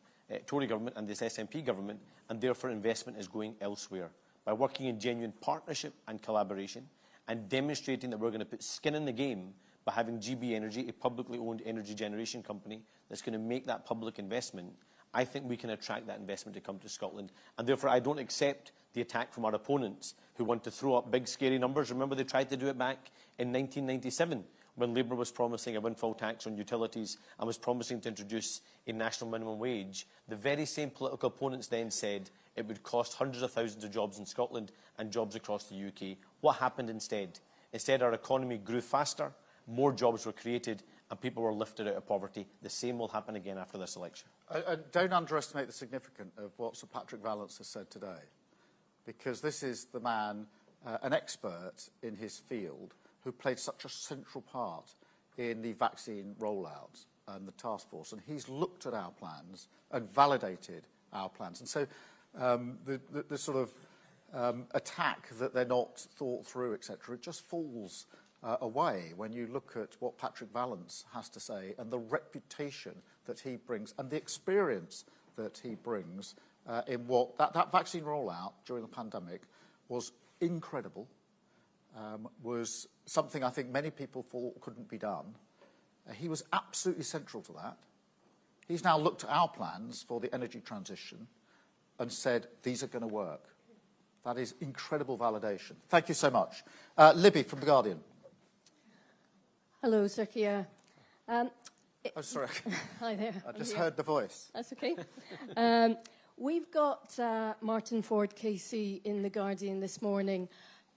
Tory government and this SNP government, and therefore investment is going elsewhere. By working in genuine partnership and collaboration and demonstrating that we're going to put skin in the game by having GB Energy, a publicly owned energy generation company that's going to make that public investment, I think we can attract that investment to come to Scotland. And therefore, I don't accept the attack from our opponents who want to throw up big, scary numbers. Remember, they tried to do it back in 1997 when Labour was promising a windfall tax on utilities and was promising to introduce a national minimum wage. The very same political opponents then said it would cost hundreds of thousands of jobs in Scotland and jobs across the UK. What happened instead? Instead, our economy grew faster, more jobs were created, and people were lifted out of poverty. The same will happen again after this election. Don't underestimate the significance of what Sir Patrick Vallance has said today, because this is the man, an expert in his field, who played such a central part in the vaccine rollout and the task force. And he's looked at our plans and validated our plans. And so the sort of attack that they're not thought through, etc., it just falls away when you look at what Patrick Vallance has to say and the reputation that he brings and the experience that he brings in what that vaccine rollout during the pandemic was incredible, was something I think many people thought couldn't be done. He was absolutely central to that. He's now looked at our plans for the energy transition and said, these are going to work. That is incredible validation. Thank you so much. Libby from The Guardian. Hello, Sir Keir. Oh, sorry. Hi there. I just heard the voice. That's okay. We've got Martin Ford KC in The Guardian this morning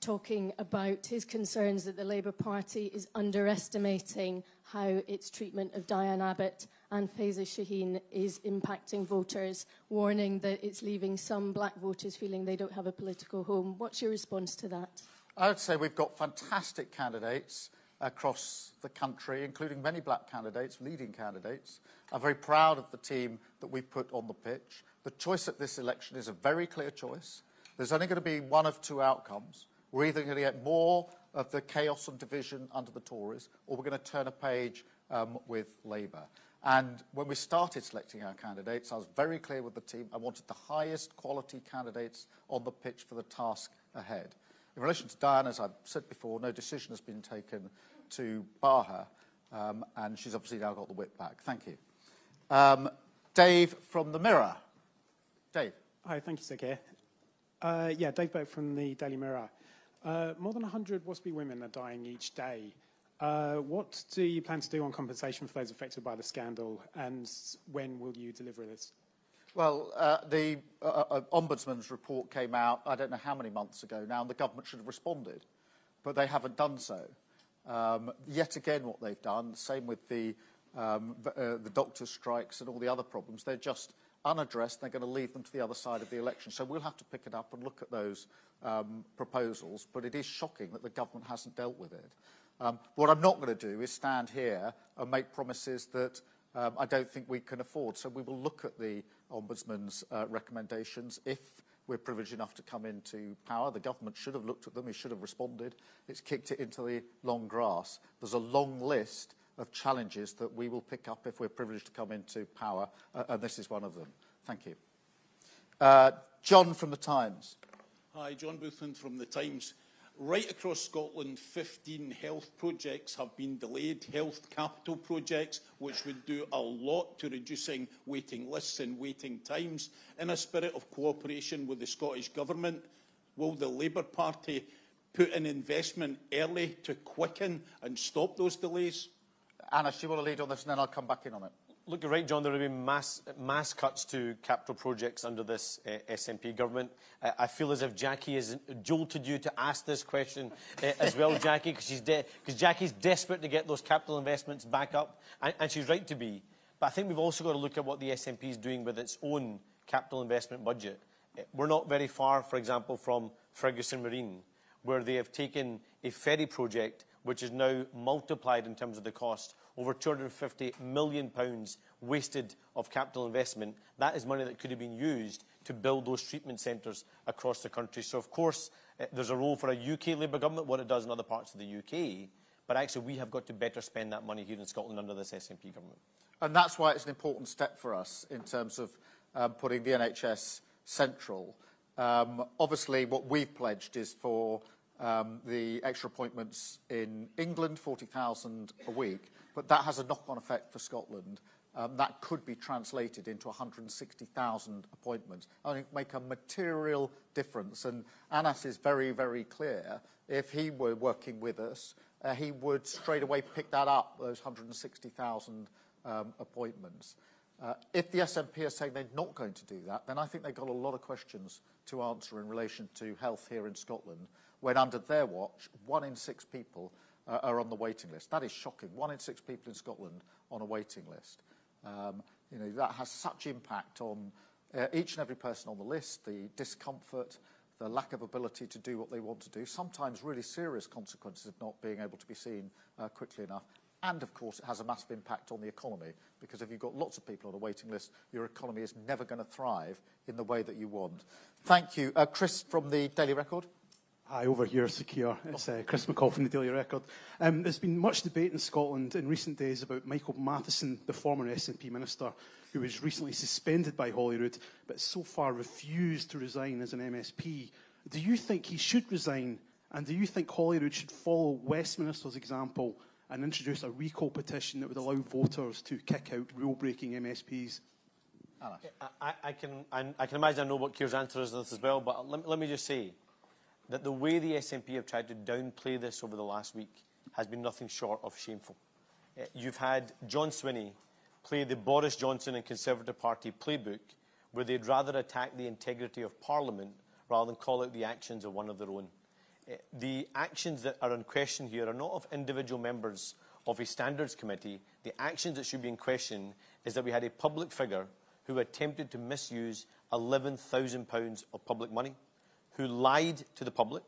talking about his concerns that the Labour Party is underestimating how its treatment of Diane Abbott and Faiza Shaheen is impacting voters, warning that it's leaving some black voters feeling they don't have a political home. What's your response to that? I would say we've got fantastic candidates across the country, including many black candidates, leading candidates. I'm very proud of the team that we put on the pitch. The choice at this election is a very clear choice. There's only going to be one of two outcomes. We're either going to get more of the chaos and division under the Tories, or we're going to turn a page with Labour. And when we started selecting our candidates, I was very clear with the team. I wanted the highest quality candidates on the pitch for the task ahead. In relation to Diane, as I've said before, no decision has been taken to bar her, and she's obviously now got the whip back. Thank you. Dave from the Mirror. Dave. Hi, thank you, Sir Keir. Dave Boat from the Daily Mirror. More than 100 WASPy women are dying each day. What do you plan to do on compensation for those affected by the scandal, and when will you deliver this? Well, the Ombudsman's report came out, I don't know how many months ago now, and the government should have responded, but they haven't done so. Yet again, what they've done, same with the doctors' strikes and all the other problems, they're just unaddressed. They're going to leave them to the other side of the election. So we'll have to pick it up and look at those proposals, but it is shocking that the government hasn't dealt with it. What I'm not going to do is stand here and make promises that I don't think we can afford. So we will look at the Ombudsman's recommendations if we're privileged enough to come into power. The government should have looked at them. It should have responded. It's kicked it into the long grass. There's a long list of challenges that we will pick up if we're privileged to come into power, and this is one of them. Thank you. John from The Times. Hi, John Boothman from The Times. Right across Scotland, 15 health projects have been delayed, health capital projects, which would do a lot to reducing waiting lists and waiting times. In a spirit of cooperation with the Scottish Government, will the Labour Party put in investment early to quicken and stop those delays? Anna, do you want to lead on this, and then I'll come back in on it? Look, you're right, John. There have been mass cuts to capital projects under this SNP government. I feel as if Jackie has jolted you to ask this question as well, Jackie, because Jackie's desperate to get those capital investments back up, and she's right to be. But I think we've also got to look at what the SNP is doing with its own capital investment budget. We're not very far, for example, from Ferguson Marine, where they have taken a ferry project which is now multiplied in terms of the cost, over £250 million wasted of capital investment. That is money that could have been used to build those treatment centres across the country. So, of course, there's a role for a UK Labour government, what it does in other parts of the UK, but actually we have got to better spend that money here in Scotland under this SNP government. And that's why it's an important step for us in terms of putting the NHS central. Obviously, what we've pledged is for the extra appointments in England, 40,000 a week, but that has a knock-on effect for Scotland. That could be translated into 160,000 appointments. I think make a material difference. And Anas is very, very clear. If he were working with us, he would straight away pick that up, those 160,000 appointments. If the SNP are saying they're not going to do that, then I think they've got a lot of questions to answer in relation to health here in Scotland, when under their watch, 1 in 6 people are on the waiting list. That is shocking. 1 in 6 people in Scotland on a waiting list. You know, that has such impact on each and every person on the list, the discomfort, the lack of ability to do what they want to do, sometimes really serious consequences of not being able to be seen quickly enough. And, of course, it has a massive impact on the economy, because if you've got lots of people on a waiting list, your economy is never going to thrive in the way that you want. Thank you. Chris from the Daily Record. Hi, over here, Sir Keir. It's Chris McCall from the Daily Record. There's been much debate in Scotland in recent days about Michael Matheson, the former SNP minister, who was recently suspended by Holyrood, but so far refused to resign as an MSP. Do you think he should resign, and do you think Holyrood should follow Westminster's example and introduce a recall petition that would allow voters to kick out rule-breaking MSPs? I can imagine I know what Keir's answer is to this as well, but let me just say that the way the SNP have tried to downplay this over the last week has been nothing short of shameful. You've had John Swinney play the Boris Johnson and Conservative Party playbook, where they'd rather attack the integrity of Parliament rather than call out the actions of one of their own. The actions that are in question here are not of individual members of a standards committee. The actions that should be in question is that we had a public figure who attempted to misuse £11,000 of public money, who lied to the public,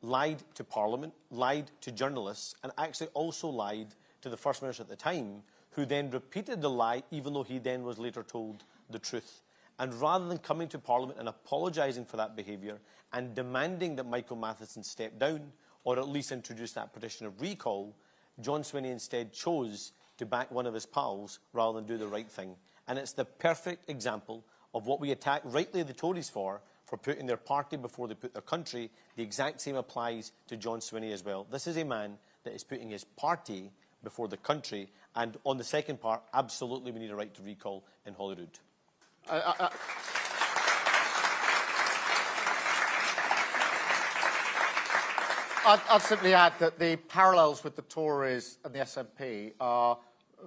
lied to Parliament, lied to journalists, and actually also lied to the First Minister at the time, who then repeated the lie, even though he then was later told the truth. And rather than coming to Parliament and apologising for that behaviour and demanding that Michael Matheson step down, or at least introduce that petition of recall, John Swinney instead chose to back one of his pals rather than do the right thing. And it's the perfect example of what we attack rightly the Tories for putting their party before they put their country. The exact same applies to John Swinney as well. This is a man that is putting his party before the country. And on the second part, absolutely we need a right to recall in Holyrood. I'd simply add that the parallels with the Tories and the SNP are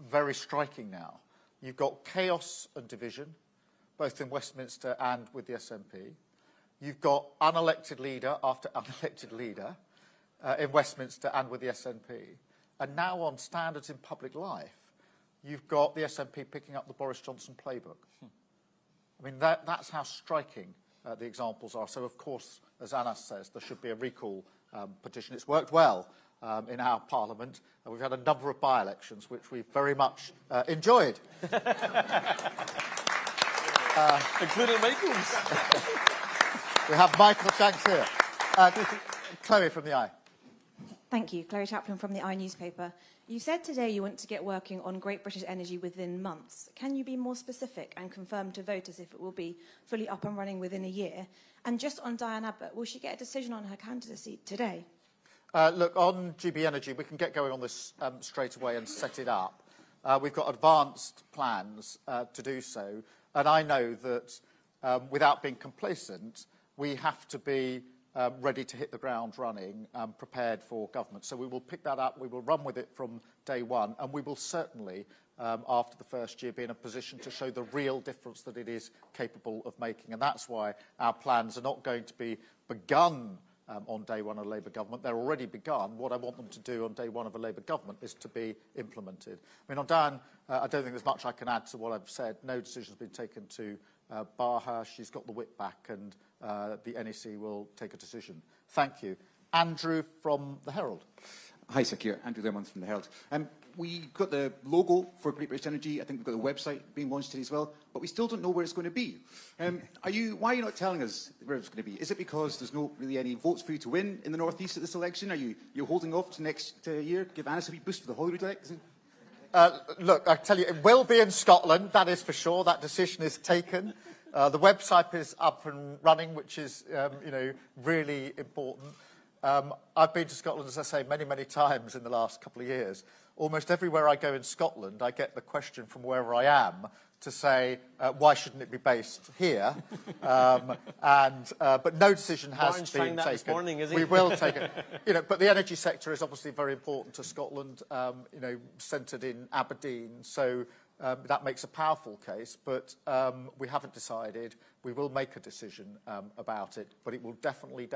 very striking now. You've got chaos and division, both in Westminster and with the SNP. You've got unelected leader after unelected leader in Westminster and with the SNP. And now on standards in public life, you've got the SNP picking up the Boris Johnson playbook. I mean, that's how striking the examples are. So, of course, as Anas says, there should be a recall petition. It's worked well in our Parliament. And we've had a number of by-elections, which we've very much enjoyed. Including Michael's. We have Michael Shanks here. Chloe from the Eye. Thank you. Chloe Chaplin from the newspaper. You said today you want to get working on Great British Energy within months. Can you be more specific and confirm to voters if it will be fully up and running within a year? And just on Diane Abbott, will she get a decision on her candidacy today? Look, on GB Energy, we can get going on this straight away and set it up. We've got advanced plans to do so. And I know that without being complacent, we have to be ready to hit the ground running, prepared for government. So we will pick that up, we will run with it from day one, and we will certainly, after the first year, be in a position to show the real difference that it is capable of making. And that's why our plans are not going to be begun on day one of a Labour government. They're already begun. What I want them to do on day one of a Labour government is to be implemented. I mean, on Diane, I don't think there's much I can add to what I've said. No decision has been taken to bar her. She's got the whip back, and the NEC will take a decision. Thank you. Andrew from the Herald. Hi, Sir Keir. Andrew Lemon from the Herald. We got the logo for Great British Energy. I think we've got the website being launched today as well, but we still don't know where it's going to be. Why are you not telling us where it's going to be? Is it because there's not really any votes for you to win in the North East at this election? Are you holding off to next year? Give Anas a wee boost for the Holyrood election? Look, I tell you, it will be in Scotland, that is for sure. That decision is taken. The website is up and running, which is, really important. I've been to Scotland, as I say, many, many times in the last couple of years. Almost everywhere I go in Scotland, I get the question from wherever I am to say, why shouldn't it be based here? But no decision has Martin's been trying that taken. this morning, is he? We will take it. But the energy sector is obviously very important to Scotland, centred in Aberdeen. So that makes a powerful case. But we haven't decided. We will make a decision about it. But it will definitely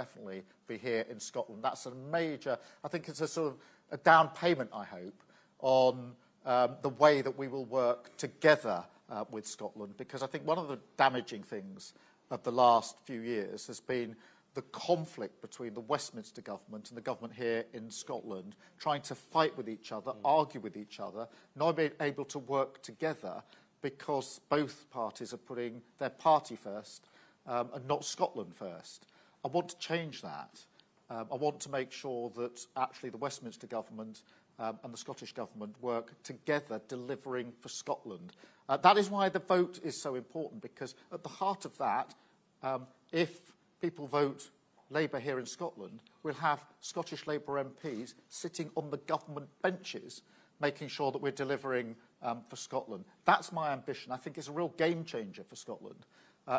be here in Scotland. That's a major, I think it's a sort of a down payment, I hope, on the way that we will work together with Scotland, because I think one of the damaging things of the last few years has been the conflict between the Westminster government and the government here in Scotland, trying to fight with each other, argue with each other, not being able to work together because both parties are putting their party first and not Scotland first. I want to change that. I want to make sure that actually the Westminster government and the Scottish government work together, delivering for Scotland. That is why the vote is so important, because at the heart of that, if people vote Labour here in Scotland, we'll have Scottish Labour MPs sitting on the government benches, making sure that we're delivering for Scotland. That's my ambition. I think it's a real game changer for Scotland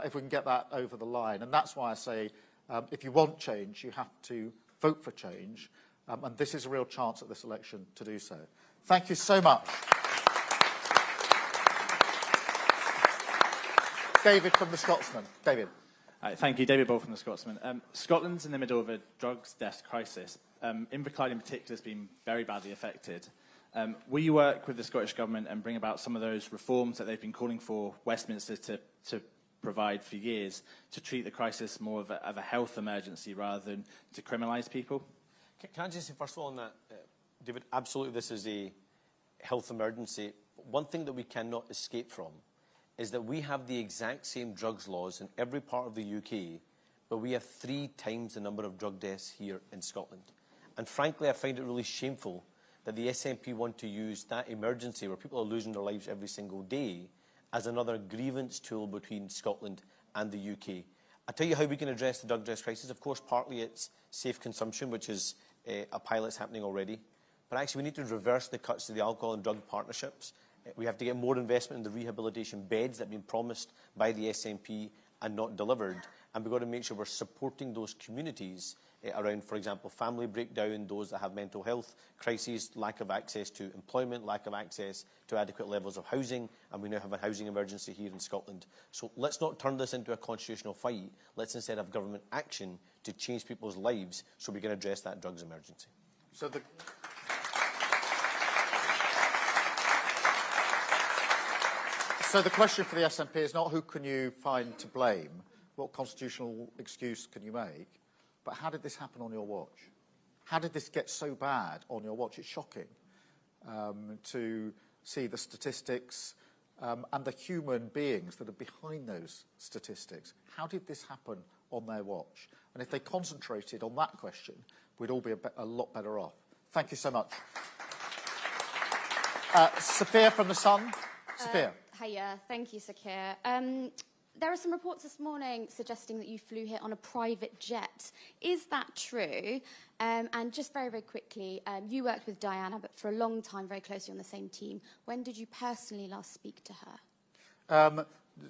if we can get that over the line. And that's why I say, if you want change, you have to vote for change. And this is a real chance at this election to do so. Thank you so much. David from The Scotsman. David. Thank you. David Ball from The Scotsman. Scotland's in the middle of a drugs death crisis. Inverclyde in particular has been very badly affected. Will you work with the Scottish Government and bring about some of those reforms that they've been calling for Westminster to provide for years, to treat the crisis more of a health emergency rather than to criminalise people? Can I just say, first of all, on that, David, absolutely this is a health emergency. One thing that we cannot escape from is that we have the exact same drugs laws in every part of the UK, but we have 3 times the number of drug deaths here in Scotland. And frankly, I find it really shameful that the SNP want to use that emergency, where people are losing their lives every single day, as another grievance tool between Scotland and the UK. I'll tell you how we can address the drug death crisis. Of course, partly it's safe consumption, which is a pilot's happening already. but actually we need to reverse the cuts to the alcohol and drug partnerships. We have to get more investment in the rehabilitation beds that have been promised by the SNP and not delivered. And we've got to make sure we're supporting those communities around, for example, family breakdown, those that have mental health crises, lack of access to employment, lack of access to adequate levels of housing, and we now have a housing emergency here in Scotland. So let's not turn this into a constitutional fight. Let's instead have government action to change people's lives so we can address that drugs emergency. So the question for the SNP is not who can you find to blame, what constitutional excuse can you make, but how did this happen on your watch? How did this get so bad on your watch? It's shocking to see the statistics and the human beings that are behind those statistics. How did this happen on their watch? And if they concentrated on that question, we'd all be a lot better off. Thank you so much. Sophia from The Sun. Sophia. Hiya, thank you, Sir Keir. There are some reports this morning suggesting that you flew here on a private jet. Is that true? And just very, very quickly, you worked with Diane Abbott for a long time, very closely on the same team. When did you personally last speak to her?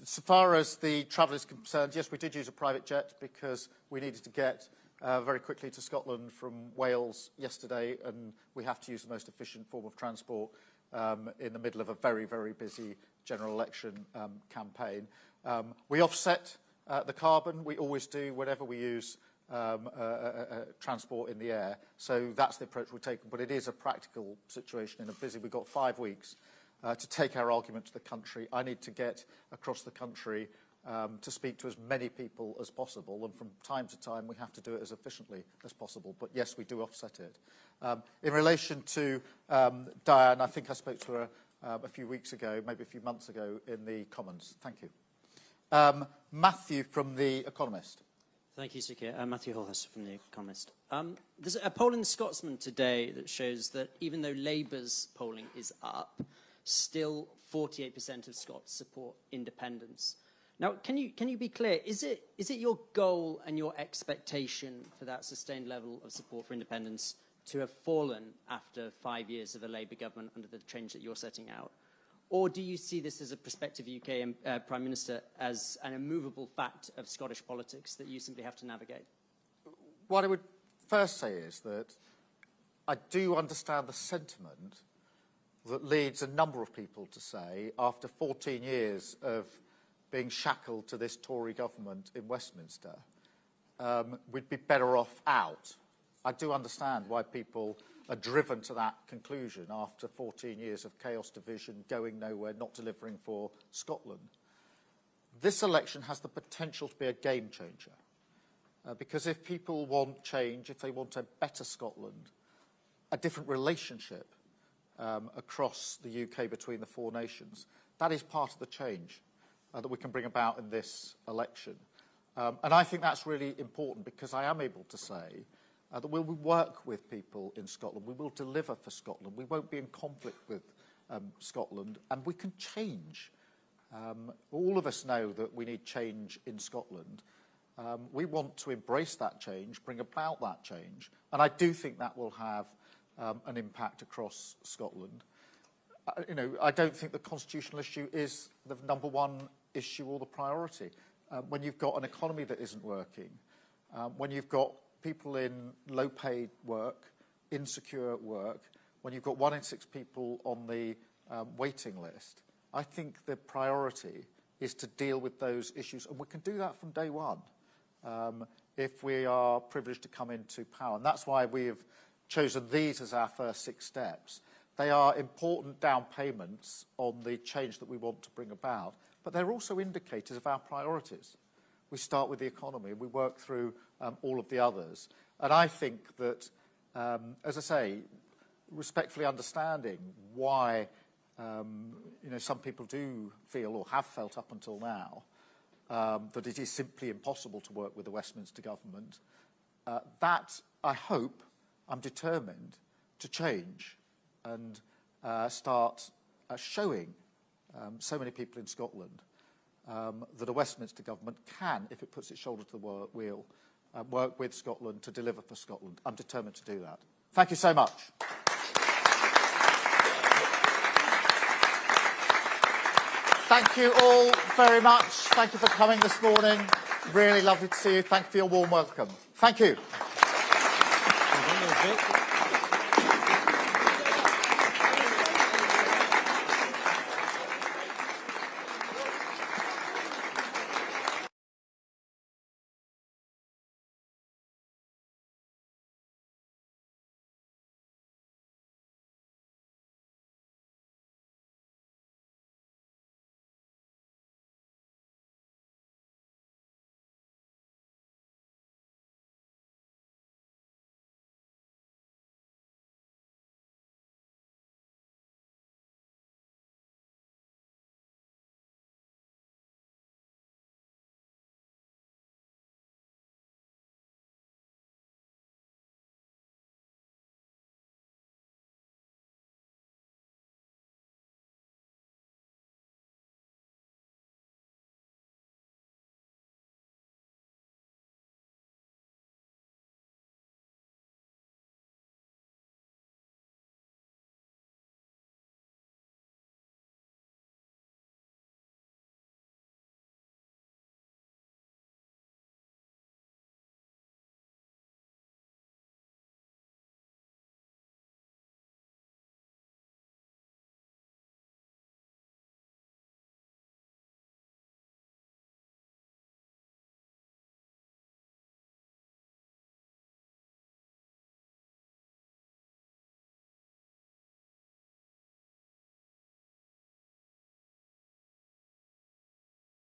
So far as the travel is concerned, yes, we did use a private jet because we needed to get very quickly to Scotland from Wales yesterday, and we have to use the most efficient form of transport in the middle of a very, very busy general election campaign. We offset the carbon. We always do whenever we use transport in the air. So that's the approach we're taking. But it is a practical situation in a busy. We've got 5 weeks to take our argument to the country. I need to get across the country to speak to as many people as possible. And from time to time, we have to do it as efficiently as possible. But yes, we do offset it. In relation to Diane, I think I spoke to her a few weeks ago, maybe a few months ago, in the Commons. Thank you. Matthew from The Economist. Thank you, Sir Keir. Matthew Holhurst from The Economist. There's a poll in The Scotsman today that shows that even though Labour's polling is up, still 48% of Scots support independence. Now, can you be clear? Is it your goal and your expectation for that sustained level of support for independence to have fallen after 5 years of a Labour government under the change that you're setting out? Or do you see this as a prospective UK Prime Minister as an immovable fact of Scottish politics that you simply have to navigate? What I would first say is that I do understand the sentiment that leads a number of people to say, after 14 years of being shackled to this Tory government in Westminster, we'd be better off out. I do understand why people are driven to that conclusion after 14 years of chaos, division, going nowhere, not delivering for Scotland. This election has the potential to be a game changer. Because if people want change, if they want a better Scotland, a different relationship across the UK between the four nations, that is part of the change that we can bring about in this election. And I think that's really important because I am able to say that we'll work with people in Scotland. We will deliver for Scotland. We won't be in conflict with Scotland, and we can change. All of us know that we need change in Scotland. We want to embrace that change, bring about that change, and I do think that will have an impact across Scotland. I don't think the constitutional issue is the number one issue or the priority. When you've got an economy that isn't working, when you've got people in low-paid work, insecure work, when you've got 1 in 6 people on the waiting list, I think the priority is to deal with those issues. And we can do that from day one if we are privileged to come into power. And that's why we have chosen these as our first 6 steps. They are important down payments on the change that we want to bring about, but they're also indicators of our priorities. We start with the economy and we work through all of the others. And I think that, as I say, respectfully understanding why some people do feel or have felt up until now that it is simply impossible to work with the Westminster government, that I hope I'm determined to change and start showing so many people in Scotland that a Westminster government can, if it puts its shoulder to the wheel, work with Scotland to deliver for Scotland. I'm determined to do that. Thank you so much. Thank you all very much. Thank you for coming this morning. Really lovely to see you. Thank you for your warm welcome. Thank you.